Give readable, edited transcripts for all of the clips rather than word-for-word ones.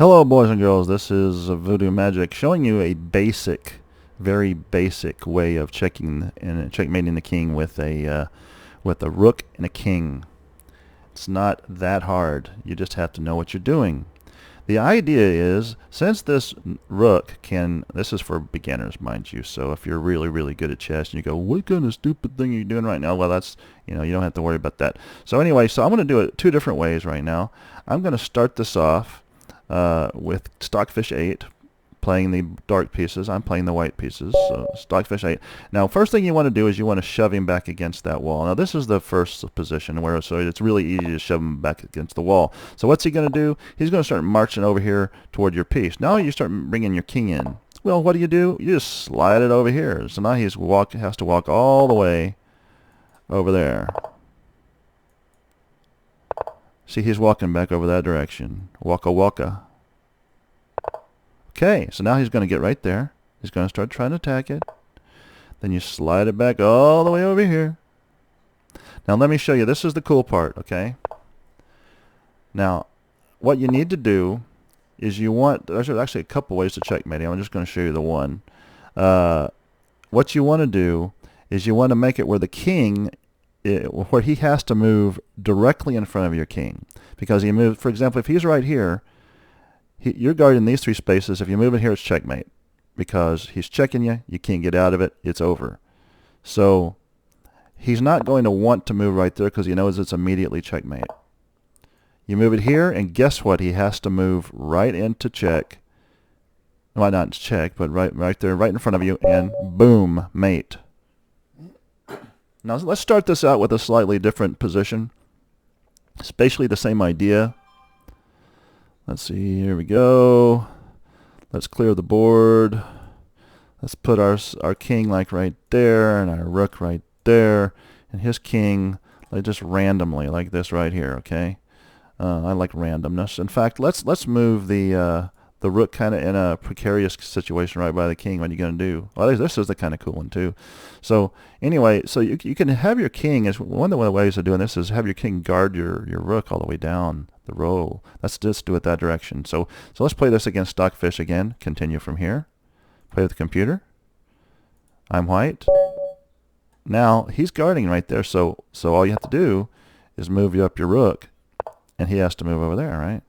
Hello boys and girls, this is Voodoo Magic showing you a very basic way of checking and checkmating the king with a rook and a king. It's not that hard, you just have to know what you're doing. The idea is, since this rook this is for beginners mind you, so if you're really good at chess and you go, what kind of stupid thing are you doing right now? Well, that's, you don't have to worry about that. So anyway, so I'm going to do it two different ways right now. I'm going to start this off with Stockfish 8, playing the dark pieces. I'm playing the white pieces, so Stockfish 8. Now, first thing you want to do is you want to shove him back against that wall. Now, this is the first position where so it's really easy to shove him back against the wall. So what's he going to do? He's going to start marching over here toward your piece. Now you start bringing your king in. Well, what do? You just slide it over here. So now has to walk all the way over there. See, he's walking back over that direction. Waka waka. Okay, so now he's going to get right there. He's going to start trying to attack it. Then you slide it back all the way over here. Now let me show you. This is the cool part, okay? Now, what you need to do is there's actually a couple ways to checkmate. I'm just going to show you the one. What you want to do is you want to make it where the king where he has to move directly in front of your king, because he moved. For example, if he's right here, you're guarding these three spaces. If you move it here, it's checkmate, because he's checking you. You can't get out of it. It's over. So he's not going to want to move right there because he knows it's immediately checkmate. You move it here, and guess what? He has to move right into check. Well, not check, but right there, right in front of you, and boom, mate. Now let's start this out with a slightly different position. It's basically the same idea. Let's see, here we go. Let's clear the board. Let's put our king like right there, and our rook right there, and his king like just randomly like this right here, okay? I like randomness. In fact, let's move the rook kind of in a precarious situation right by the king. What are you going to do? Well, this is the kind of cool one too. So anyway, so you can have your king, as one of the ways of doing this is have your king guard your rook all the way down the row. Let's just do it that direction. So let's play this against Stockfish again. Continue from here. Play with the computer. I'm white. Now he's guarding right there. So all you have to do is move up your rook, and he has to move over there, right?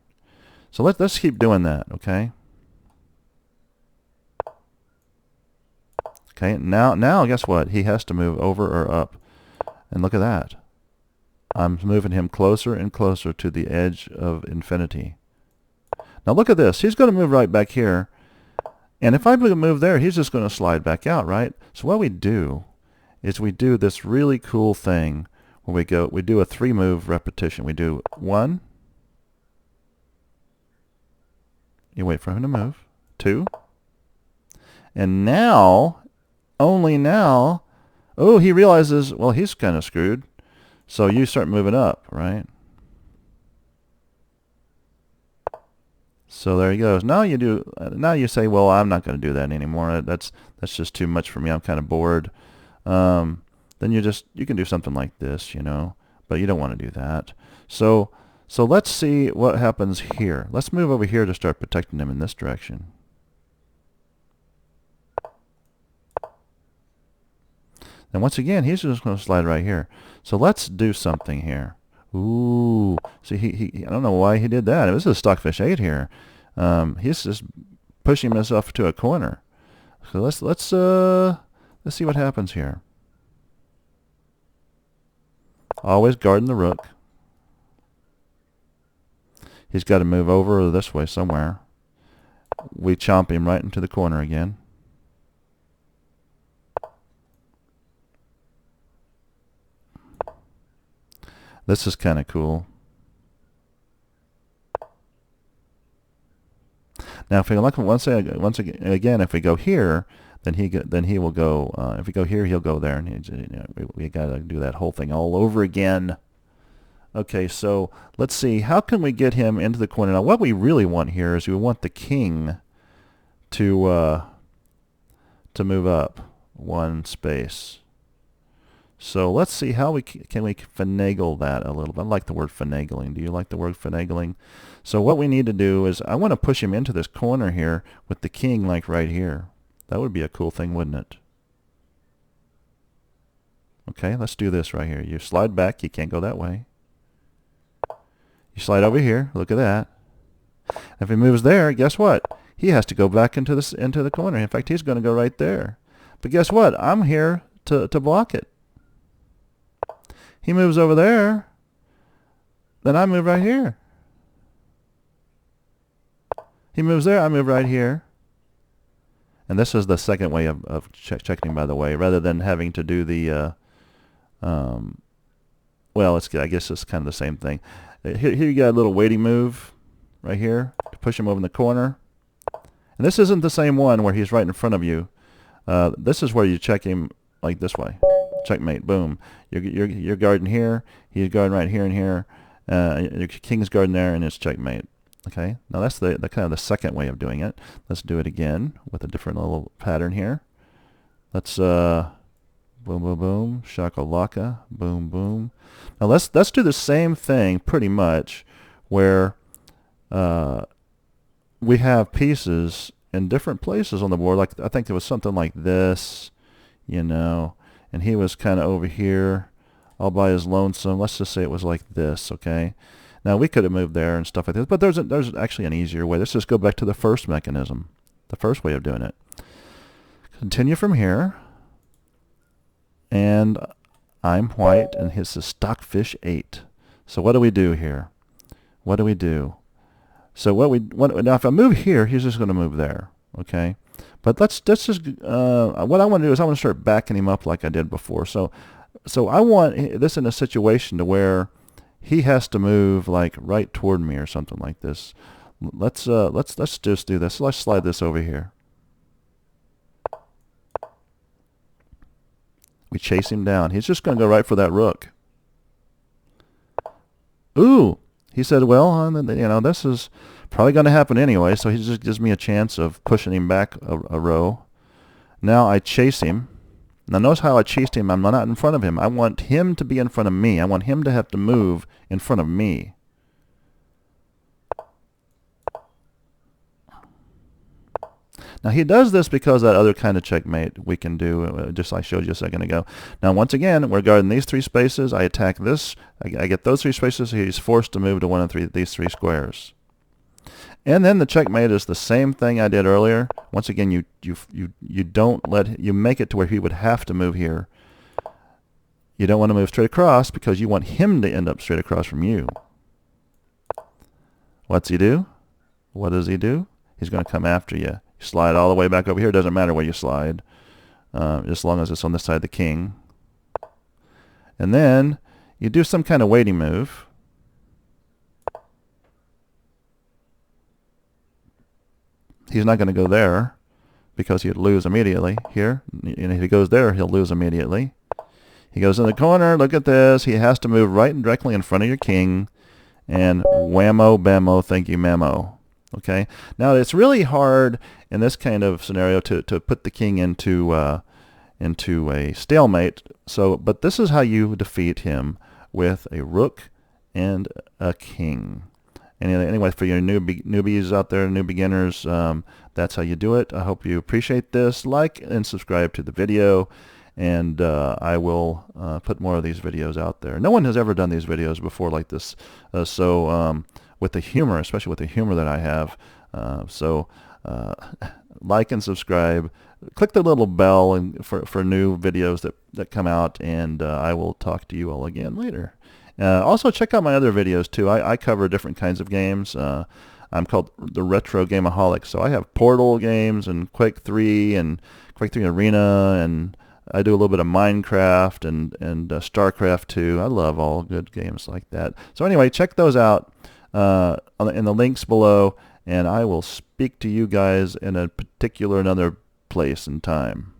So let's keep doing that, okay? Okay, now guess what? He has to move over or up. And look at that. I'm moving him closer and closer to the edge of infinity. Now look at this. He's going to move right back here. And if I move there, he's just going to slide back out, right? So what we do is we do this really cool thing where we do a 3-move repetition. We do 1. You wait for him to move. 2. And now, only now, oh, he realizes, well, he's kind of screwed. So you start moving up, right? So there he goes. Now you say, well, I'm not going to do that anymore. That's just too much for me. I'm kind of bored. Then you can do something like this, but you don't want to do that. So let's see what happens here. Let's move over here to start protecting him in this direction. And once again, he's just going to slide right here. So let's do something here. Ooh, see, I don't know why he did that. This is Stockfish 8 here. He's just pushing himself to a corner. So let's see what happens here. Always guarding the rook. He's got to move over this way somewhere. We chomp him right into the corner again. This is kind of cool. Now, if we look once again, if we go here, then he will go. If we go here, he'll go there, and we got to do that whole thing all over again. Okay, so let's see. How can we get him into the corner? Now, what we really want here is we want the king to move up 1 space. So let's see how we can we finagle that a little bit. I like the word finagling. Do you like the word finagling? So what we need to do is I want to push him into this corner here with the king like right here. That would be a cool thing, wouldn't it? Okay, let's do this right here. You slide back. You can't go that way. You slide over here. Look at that. If he moves there, guess what? He has to go back into the corner. In fact, he's going to go right there. But guess what? I'm here to block it. He moves over there, then I move right here. He moves there, I move right here. And this is the second way of checking, by the way, rather than having to do the, well, I guess it's kind of the same thing. Here you got a little waiting move right here to push him over in the corner. And this isn't the same one where he's right in front of you. This is where you check him like this way. Checkmate, boom. You're guarding here, he's guarding right here and here. Your king's guarding there, and it's checkmate. Okay, now that's the kind of the second way of doing it. Let's do it again with a different little pattern here. Let's boom, boom, boom, shakalaka, boom, boom. Now let's do the same thing pretty much, where we have pieces in different places on the board. Like I think there was something like this, you know. And he was kind of over here all by his lonesome. Let's just say it was like this, okay? Now, we could have moved there and stuff like this, but there's actually an easier way. Let's just go back to the first mechanism, the first way of doing it. Continue from here. And I'm white, and his is Stockfish 8. So what do we do here? What do we do? So now if I move here, he's just going to move there, okay? But let's just, what I want to do is I want to start backing him up like I did before. So I want this in a situation to where he has to move like right toward me or something like this. Let's just do this. Let's slide this over here. We chase him down. He's just going to go right for that rook. Ooh, he said, well, you know, this is probably going to happen anyway, so he just gives me a chance of pushing him back a row. Now I chase him. Now notice how I chased him. I'm not in front of him. I want him to be in front of me. I want him to have to move in front of me. Now he does this because that other kind of checkmate we can do, just like I showed you a second ago. Now once again, we're guarding these three spaces. I attack this. I get those three spaces, so he's forced to move to one of these three squares. And then the checkmate is the same thing I did earlier. Once again, you don't you make it to where he would have to move here. You don't want to move straight across because you want him to end up straight across from you. What's he do? What does he do? He's going to come after you. You slide all the way back over here. It doesn't matter where you slide, as long as it's on this side of the king. And then you do some kind of waiting move. He's not going to go there because he'd lose immediately here. And if he goes there, he'll lose immediately. He goes in the corner. Look at this. He has to move right and directly in front of your king. And whammo, bammo, thank you, mammo. Okay. Now, it's really hard in this kind of scenario to put the king into a stalemate. But this is how you defeat him, with a rook and a king. And anyway, for your newbies out there, new beginners, that's how you do it. I hope you appreciate this. Like and subscribe to the video, and I will put more of these videos out there. No one has ever done these videos before like this, with the humor, especially with the humor that I have. Like and subscribe. Click the little bell for new videos that come out, and I will talk to you all again later. Also, check out my other videos, too. I cover different kinds of games. I'm called the Retry Game-a-Holic. So I have Portal games and Quake 3 and Quake 3 Arena, and I do a little bit of Minecraft and StarCraft 2. I love all good games like that. So anyway, check those out in the links below, and I will speak to you guys in a particular another place and time.